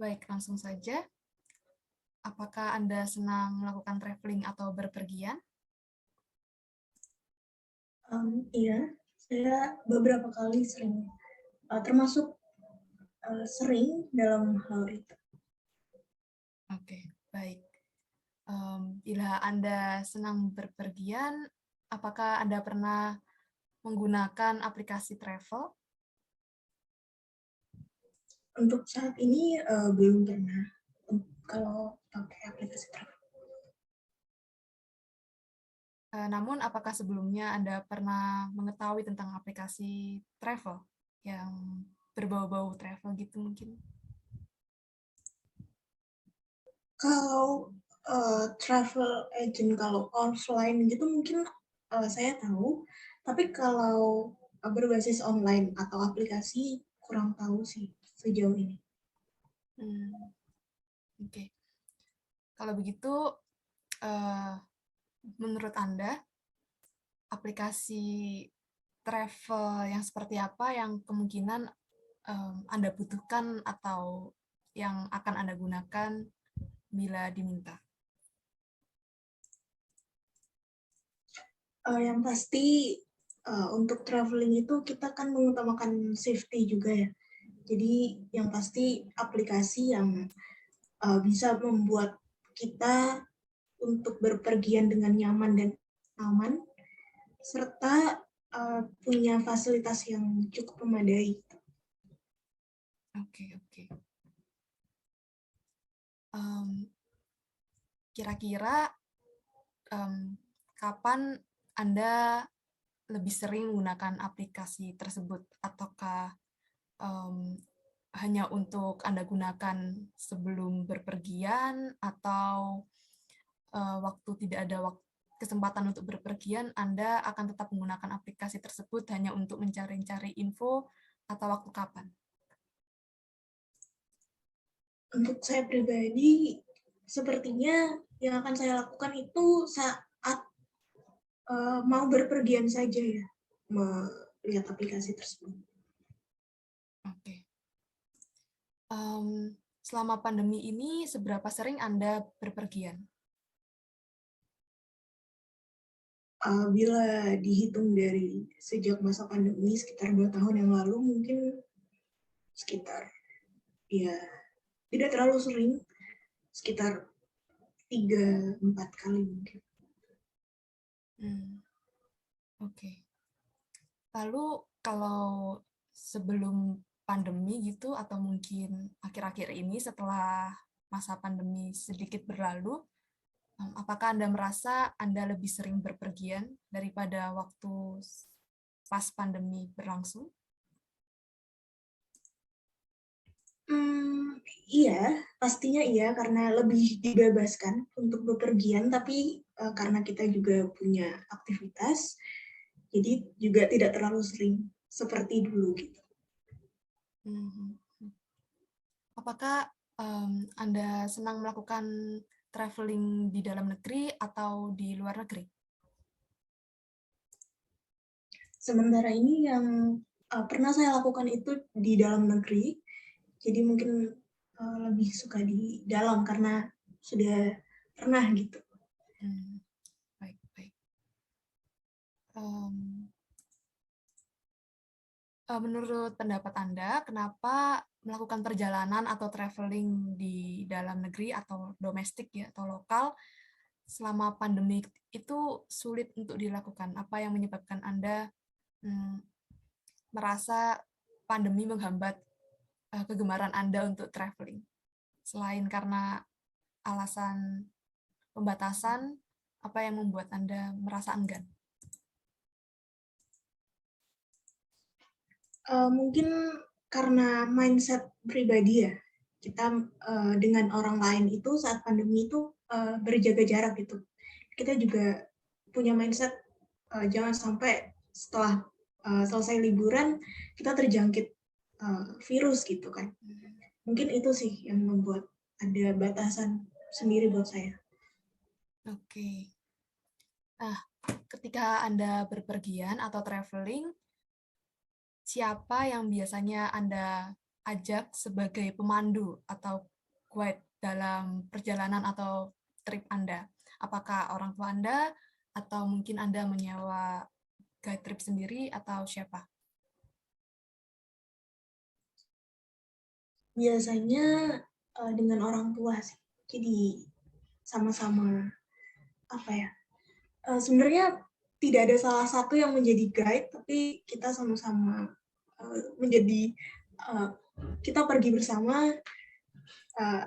Baik, langsung saja. Apakah Anda senang melakukan traveling atau berpergian? Iya, saya beberapa kali sering, termasuk sering dalam hal itu. Oke, baik. Bila Anda senang berpergian, apakah Anda pernah menggunakan aplikasi travel? Untuk saat ini belum pernah kalau pakai aplikasi travel. Namun, apakah sebelumnya Anda pernah mengetahui tentang aplikasi travel yang berbau-bau travel gitu mungkin? Kalau travel agent kalau offline gitu mungkin saya tahu, tapi kalau berbasis online atau aplikasi kurang tahu sih sejauh ini. Oke. Kalau begitu, uh, menurut Anda, aplikasi travel yang seperti apa yang kemungkinan Anda butuhkan atau yang akan Anda gunakan bila diminta? Yang pasti untuk traveling itu kita kan mengutamakan safety juga ya. Jadi yang pasti aplikasi yang bisa membuat kita untuk berpergian dengan nyaman dan aman, serta punya fasilitas yang cukup memadai. Oke, oke. Kira-kira kapan Anda lebih sering menggunakan aplikasi tersebut? Ataukah hanya untuk Anda gunakan sebelum berpergian atau waktu tidak ada kesempatan untuk berpergian, Anda akan tetap menggunakan aplikasi tersebut hanya untuk mencari-cari info atau waktu kapan? Untuk saya pribadi, sepertinya yang akan saya lakukan itu saat mau berpergian saja ya, melihat aplikasi tersebut. Oke. Selama pandemi ini, seberapa sering Anda berpergian? Bila dihitung dari sejak masa pandemi sekitar 2 tahun yang lalu, mungkin sekitar ya tidak terlalu sering, sekitar 3-4 kali mungkin. Oke. Lalu kalau sebelum pandemi gitu atau mungkin akhir-akhir ini setelah masa pandemi sedikit berlalu, apakah Anda merasa Anda lebih sering berpergian daripada waktu pas pandemi berlangsung? Iya, pastinya iya karena lebih dibebaskan untuk bepergian, tapi karena kita juga punya aktivitas, jadi juga tidak terlalu sering seperti dulu gitu. Apakah Anda senang melakukan traveling di dalam negeri atau di luar negeri? Sementara ini yang pernah saya lakukan itu di dalam negeri, jadi mungkin lebih suka di dalam karena sudah pernah gitu. Baik, baik. Menurut pendapat Anda, kenapa melakukan perjalanan atau traveling di dalam negeri atau domestik ya atau lokal selama pandemi itu sulit untuk dilakukan? Apa yang menyebabkan Anda merasa pandemi menghambat kegemaran Anda untuk traveling? Selain karena alasan pembatasan, apa yang membuat Anda merasa enggan? Mungkin karena mindset pribadi ya, kita dengan orang lain itu saat pandemi itu berjaga jarak gitu. Kita juga punya mindset jangan sampai setelah selesai liburan kita terjangkit virus gitu kan. Mungkin itu sih yang membuat ada batasan sendiri buat saya. Oke. Nah, ketika Anda berpergian atau traveling, siapa yang biasanya Anda ajak sebagai pemandu atau guide dalam perjalanan atau trip Anda? Apakah orang tua Anda, atau mungkin Anda menyewa guide trip sendiri, atau siapa? Biasanya dengan orang tua sih. Jadi sama-sama apa ya? Sebenarnya tidak ada salah satu yang menjadi guide, tapi kita sama-sama menjadi kita pergi bersama,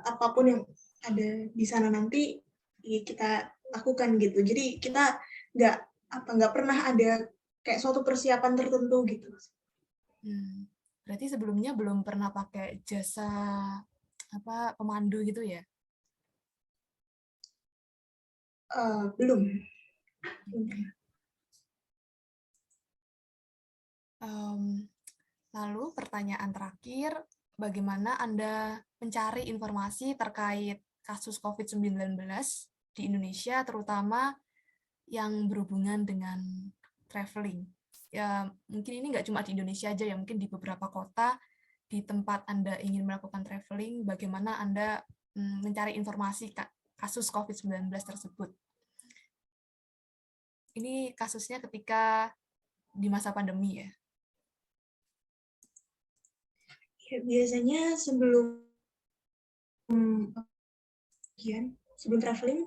apapun yang ada di sana nanti kita lakukan gitu. Jadi kita nggak pernah ada kayak suatu persiapan tertentu gitu. Berarti sebelumnya belum pernah pakai jasa pemandu gitu ya? Belum. Lalu pertanyaan terakhir, bagaimana Anda mencari informasi terkait kasus COVID-19 di Indonesia, terutama yang berhubungan dengan traveling? Ya, mungkin ini nggak cuma di Indonesia aja ya, mungkin di beberapa kota, di tempat Anda ingin melakukan traveling, bagaimana Anda mencari informasi kasus COVID-19 tersebut. Ini kasusnya ketika di masa pandemi ya. Ya, biasanya sebelum traveling,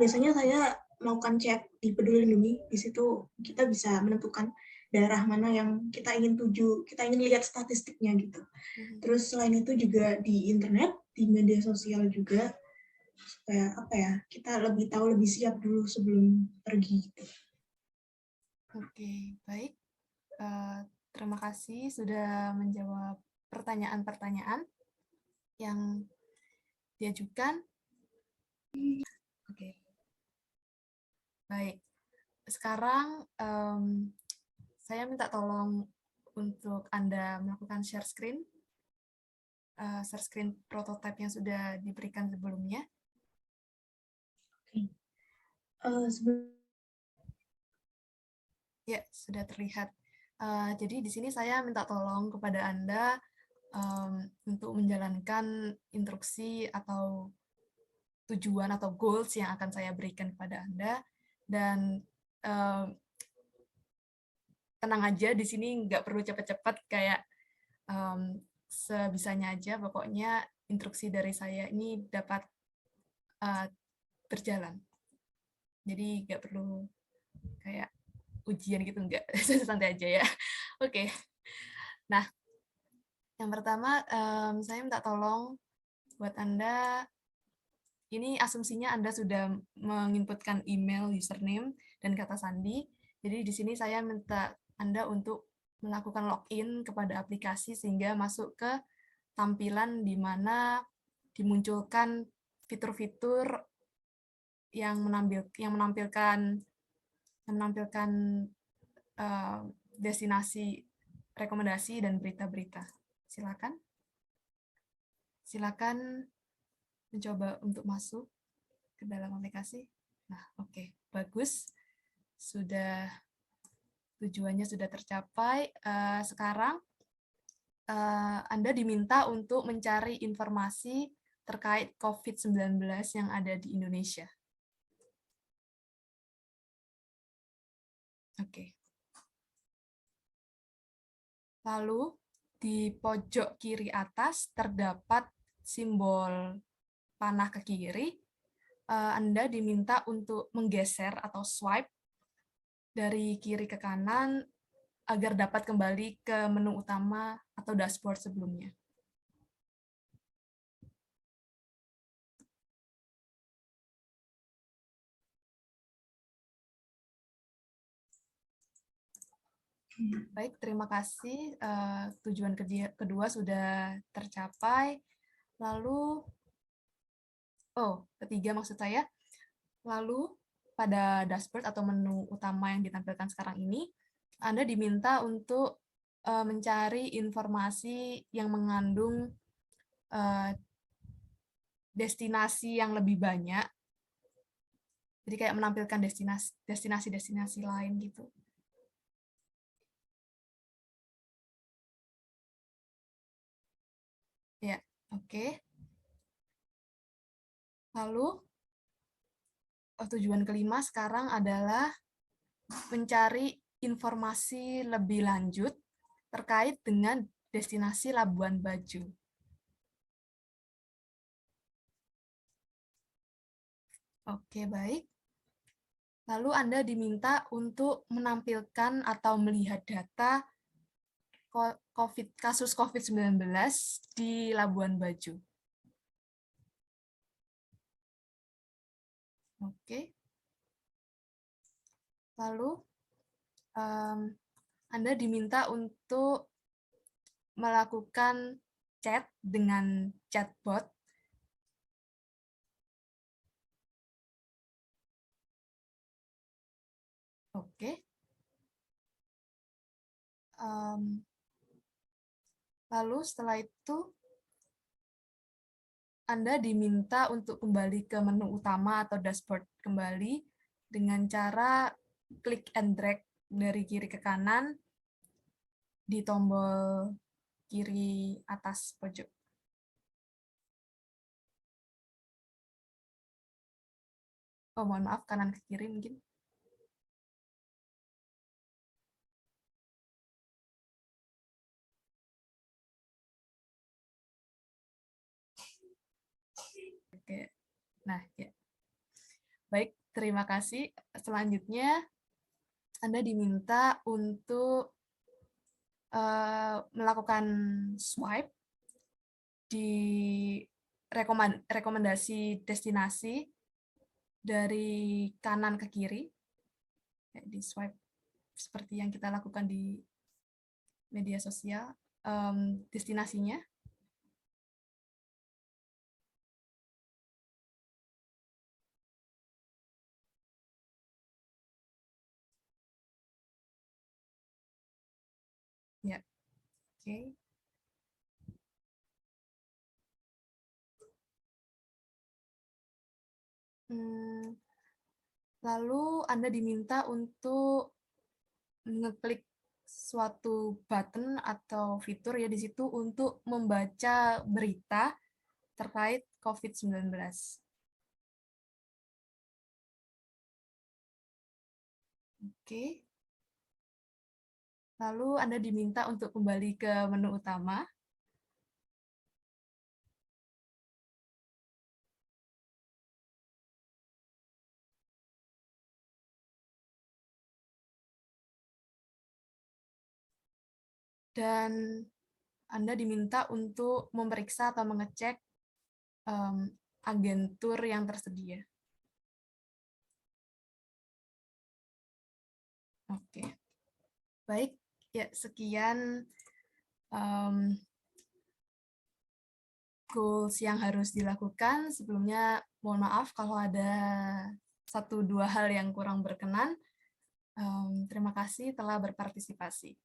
biasanya saya melakukan cek di Peduli Lindungi. Di situ kita bisa menentukan daerah mana yang kita ingin tuju, kita ingin lihat statistiknya gitu. Terus selain itu juga di internet, di media sosial juga, supaya kita lebih tahu, lebih siap dulu sebelum pergi gitu. Oke, baik. Terima kasih sudah menjawab pertanyaan-pertanyaan yang diajukan. Oke, baik. Sekarang saya minta tolong untuk Anda melakukan share screen prototipe yang sudah diberikan sebelumnya. Ya, sudah terlihat. Jadi di sini saya minta tolong kepada Anda untuk menjalankan instruksi atau tujuan atau goals yang akan saya berikan kepada Anda, dan tenang aja, di sini nggak perlu cepat-cepat, kayak sebisanya aja, pokoknya instruksi dari saya ini dapat berjalan. Jadi nggak perlu kayak ujian gitu, nggak, santai aja ya. Oke. Nah, yang pertama saya minta tolong buat Anda, ini asumsinya Anda sudah menginputkan email, username, dan kata sandi. Jadi di sini saya minta Anda untuk melakukan login kepada aplikasi sehingga masuk ke tampilan di mana dimunculkan fitur-fitur yang menampilkan destinasi rekomendasi dan berita-berita. Silakan mencoba untuk masuk ke dalam aplikasi. Nah, oke, bagus. Tujuannya sudah tercapai. Sekarang Anda diminta untuk mencari informasi terkait COVID-19 yang ada di Indonesia. Oke. Lalu di pojok kiri atas terdapat simbol panah ke kiri. Anda diminta untuk menggeser atau swipe dari kiri ke kanan agar dapat kembali ke menu utama atau dashboard sebelumnya. Baik, terima kasih. Tujuan kedua sudah tercapai. Lalu, ketiga maksud saya. Lalu, pada dashboard atau menu utama yang ditampilkan sekarang ini, Anda diminta untuk mencari informasi yang mengandung destinasi yang lebih banyak. Jadi kayak menampilkan destinasi-destinasi lain gitu. Oke. Lalu tujuan kelima sekarang adalah mencari informasi lebih lanjut terkait dengan destinasi Labuan Bajo. Oke, baik. Lalu Anda diminta untuk menampilkan atau melihat data kasus COVID-19 di Labuan Bajo. Oke. Lalu Anda diminta untuk melakukan chat dengan chatbot. Oke. Lalu setelah itu Anda diminta untuk kembali ke menu utama atau dashboard kembali dengan cara klik and drag dari kiri ke kanan di tombol kiri atas pojok. Oh, mohon maaf, kanan ke kiri mungkin. Oke. Nah, ya. Baik, terima kasih. Selanjutnya, Anda diminta untuk melakukan swipe di rekomendasi destinasi dari kanan ke kiri, di swipe seperti yang kita lakukan di media sosial, destinasinya. Ya, oke. Lalu Anda diminta untuk ngeklik suatu button atau fitur ya di situ untuk membaca berita terkait COVID-19. Oke. Lalu Anda diminta untuk kembali ke menu utama. Dan Anda diminta untuk memeriksa atau mengecek agentur yang tersedia. Oke. Baik, ya sekian goals yang harus dilakukan. Sebelumnya mohon maaf kalau ada 1-2 hal yang kurang berkenan. Terima kasih telah berpartisipasi.